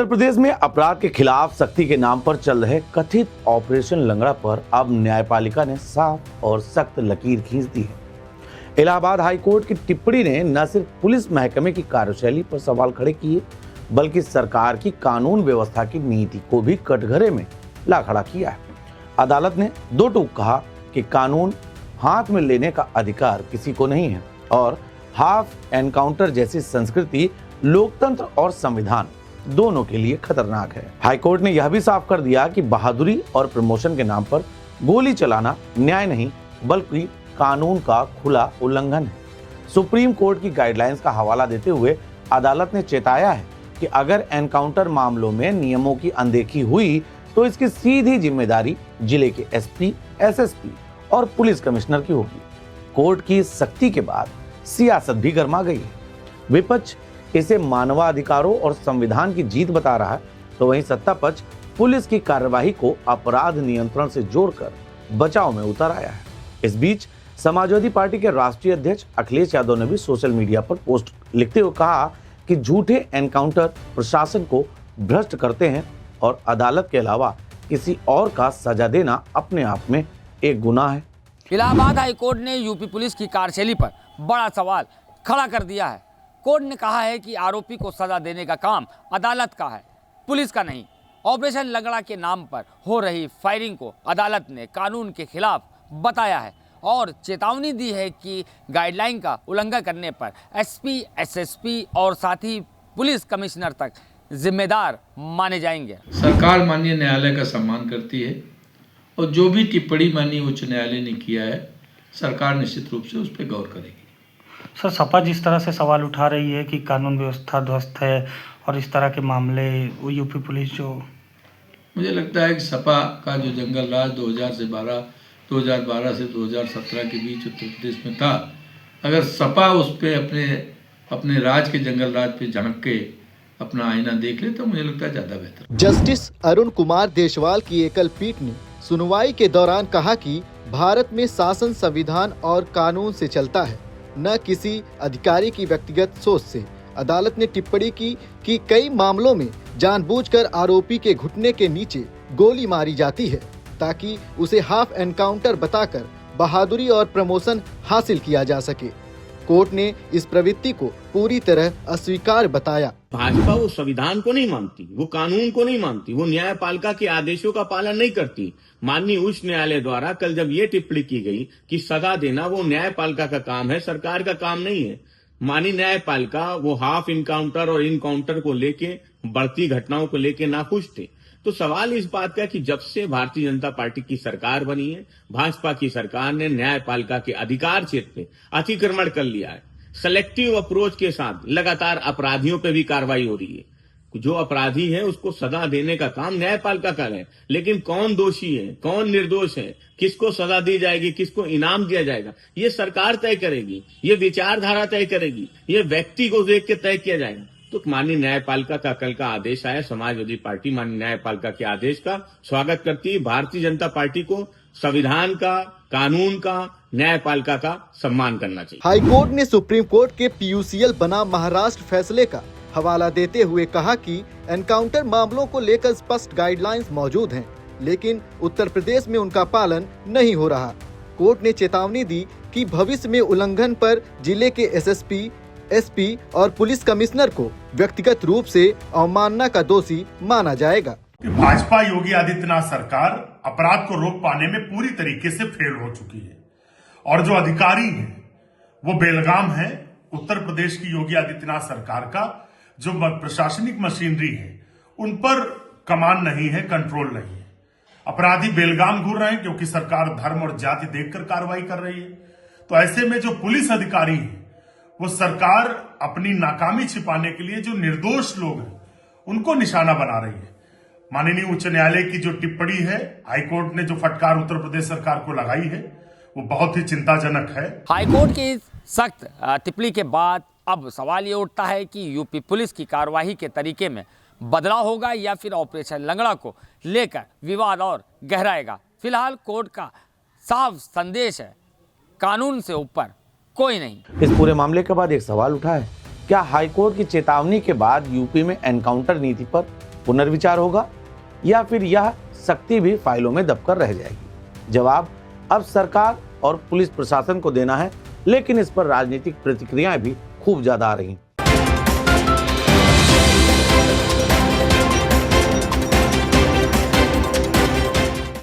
प्रदेश में अपराध के खिलाफ सख्ती के नाम पर चल रहे कथित ऑपरेशन लंगड़ा पर अब न्यायपालिका ने साफ और सख्त लकीर खींच दी है। इलाहाबाद हाईकोर्ट की टिप्पणी ने न सिर्फ पुलिस महकमे की कार्यशैली पर सवाल खड़े किए, बल्कि सरकार की कानून व्यवस्था की नीति को भी कटघरे में ला खड़ा किया है। अदालत ने दो टूक कहा कि कानून हाथ में लेने का अधिकार किसी को नहीं है और हाफ एनकाउंटर जैसी संस्कृति लोकतंत्र और संविधान दोनों के लिए खतरनाक है। हाईकोर्ट ने यह भी साफ कर दिया कि बहादुरी और प्रमोशन के नाम पर गोली चलाना न्याय नहीं बल्कि कानून का खुला उल्लंघन है। सुप्रीम कोर्ट की गाइडलाइंस का हवाला देते हुए अदालत ने चेताया है कि अगर एनकाउंटर मामलों में नियमों की अनदेखी हुई तो इसकी सीधी जिम्मेदारी जिले के एसपी, एसएसपी और पुलिस कमिश्नर की होगी। कोर्ट की सख्ती के बाद सियासत भी गर्मा गई है। विपक्ष इसे मानवाधिकारों और संविधान की जीत बता रहा है, तो वहीं सत्ता पक्ष पुलिस की कार्यवाही को अपराध नियंत्रण से जोड़कर बचाव में उतर आया है। इस बीच समाजवादी पार्टी के राष्ट्रीय अध्यक्ष अखिलेश यादव ने भी सोशल मीडिया पर पोस्ट लिखते हुए कहा कि झूठे एनकाउंटर प्रशासन को भ्रष्ट करते हैं और अदालत के अलावा किसी और का सजा देना अपने आप में एक गुनाह है। इलाहाबाद हाईकोर्ट ने यूपी पुलिस की कार्यशैली पर बड़ा सवाल खड़ा कर दिया है। कोर्ट ने कहा है कि आरोपी को सजा देने का काम अदालत का है, पुलिस का नहीं। ऑपरेशन लंगड़ा के नाम पर हो रही फायरिंग को अदालत ने कानून के खिलाफ बताया है और चेतावनी दी है कि गाइडलाइन का उल्लंघन करने पर एसपी, एसएसपी और साथ ही पुलिस कमिश्नर तक जिम्मेदार माने जाएंगे। सरकार माननीय न्यायालय का सम्मान करती है और जो भी टिप्पणी माननीय उच्च न्यायालय ने किया है सरकार निश्चित रूप से उस पर गौर करेगी। सर, सपा जिस तरह से सवाल उठा रही है कि कानून व्यवस्था ध्वस्त है और इस तरह के मामले वो यूपी पुलिस जो, मुझे लगता है कि सपा का जो जंगल राज 2012 से 2017 के बीच उत्तर प्रदेश में था, अगर सपा उस पर अपने राज के जंगल राज पे झांक के अपना आईना देख ले तो मुझे लगता है ज़्यादा बेहतर। जस्टिस अरुण कुमार देशवाल की एकल पीठ ने सुनवाई के दौरान कहा कि भारत में शासन संविधान और कानून से चलता है, न किसी अधिकारी की व्यक्तिगत सोच से। अदालत ने टिप्पणी की कि कई मामलों में जानबूझकर आरोपी के घुटने के नीचे गोली मारी जाती है ताकि उसे हाफ एनकाउंटर बताकर बहादुरी और प्रमोशन हासिल किया जा सके। कोर्ट ने इस प्रवृत्ति को पूरी तरह अस्वीकार बताया। भाजपा वो संविधान को नहीं मानती, वो कानून को नहीं मानती, वो न्यायपालिका के आदेशों का पालन नहीं करती। माननीय उच्च न्यायालय द्वारा कल जब ये टिप्पणी की गई कि सजा देना वो न्यायपालिका का काम है, सरकार का काम नहीं है। माननीय न्यायपालिका वो हाफ इनकाउंटर और इनकाउंटर को लेके, बढ़ती घटनाओं को लेके नाखुश थे। तो सवाल इस बात का कि जब से भारतीय जनता पार्टी की सरकार बनी है, भाजपा की सरकार ने न्यायपालिका के अधिकार क्षेत्र पे अतिक्रमण कर लिया है। सेलेक्टिव अप्रोच के साथ लगातार अपराधियों पे भी कार्रवाई हो रही है। जो अपराधी है उसको सजा देने का काम न्यायपालिका का है, लेकिन कौन दोषी है, कौन निर्दोष है, किसको सजा दी जाएगी, किसको इनाम दिया जाएगा, ये सरकार तय करेगी, ये विचारधारा तय करेगी, ये व्यक्ति को देख के तय किया जाएगा। तो माननीय न्यायपालिका का कल का आदेश आया, समाजवादी पार्टी माननीय न्यायपालिका के आदेश का स्वागत करती है। भारतीय जनता पार्टी को संविधान का, कानून का, न्यायपालिका का सम्मान करना चाहिए। हाईकोर्ट ने सुप्रीम कोर्ट के पीयूसीएल बना महाराष्ट्र फैसले का हवाला देते हुए कहा कि एनकाउंटर मामलों को लेकर स्पष्ट गाइडलाइंस मौजूद हैं, लेकिन उत्तर प्रदेश में उनका पालन नहीं हो रहा। कोर्ट ने चेतावनी दी कि भविष्य में उल्लंघन पर जिले के एसएसपी, एसपी और पुलिस कमिश्नर को व्यक्तिगत रूप से अवमानना का दोषी माना जाएगा। भाजपा योगी आदित्यनाथ सरकार अपराध को रोक पाने में पूरी तरीके से फेल हो चुकी है और जो अधिकारी हैं वो बेलगाम है। उत्तर प्रदेश की योगी आदित्यनाथ सरकार का जो प्रशासनिक मशीनरी है उन पर कमान नहीं है, कंट्रोल नहीं है। अपराधी बेलगाम घूर रहे हैं क्योंकि सरकार धर्म और जाति देखकर कार्रवाई कर रही है। तो ऐसे में जो पुलिस अधिकारी हैं वो सरकार अपनी नाकामी छिपाने के लिए जो निर्दोष लोग हैं उनको निशाना बना रही है। माननीय उच्च न्यायालय की जो टिप्पणी है, हाईकोर्ट ने जो फटकार उत्तर प्रदेश सरकार को लगाई है वो बहुत ही चिंताजनक है। हाईकोर्ट की सख्त टिप्पणी के बाद अब सवाल ये उठता है कि यूपी पुलिस की कार्यवाही के तरीके में बदलाव होगा या फिर ऑपरेशन लंगड़ा को लेकर विवाद और गहराएगा। फिलहाल कोर्ट का साफ संदेश है, कानून से ऊपर कोई नहीं। इस पूरे मामले के बाद एक सवाल उठा है, क्या हाईकोर्ट की चेतावनी के बाद यूपी में एनकाउंटर नीति पर पुनर्विचार होगा या फिर यह सख्ती भी फाइलों में दबकर रह जाएगी? जवाब अब सरकार और पुलिस प्रशासन को देना है, लेकिन इस पर राजनीतिक प्रतिक्रियाएं भी खूब ज्यादा आ रही हैं।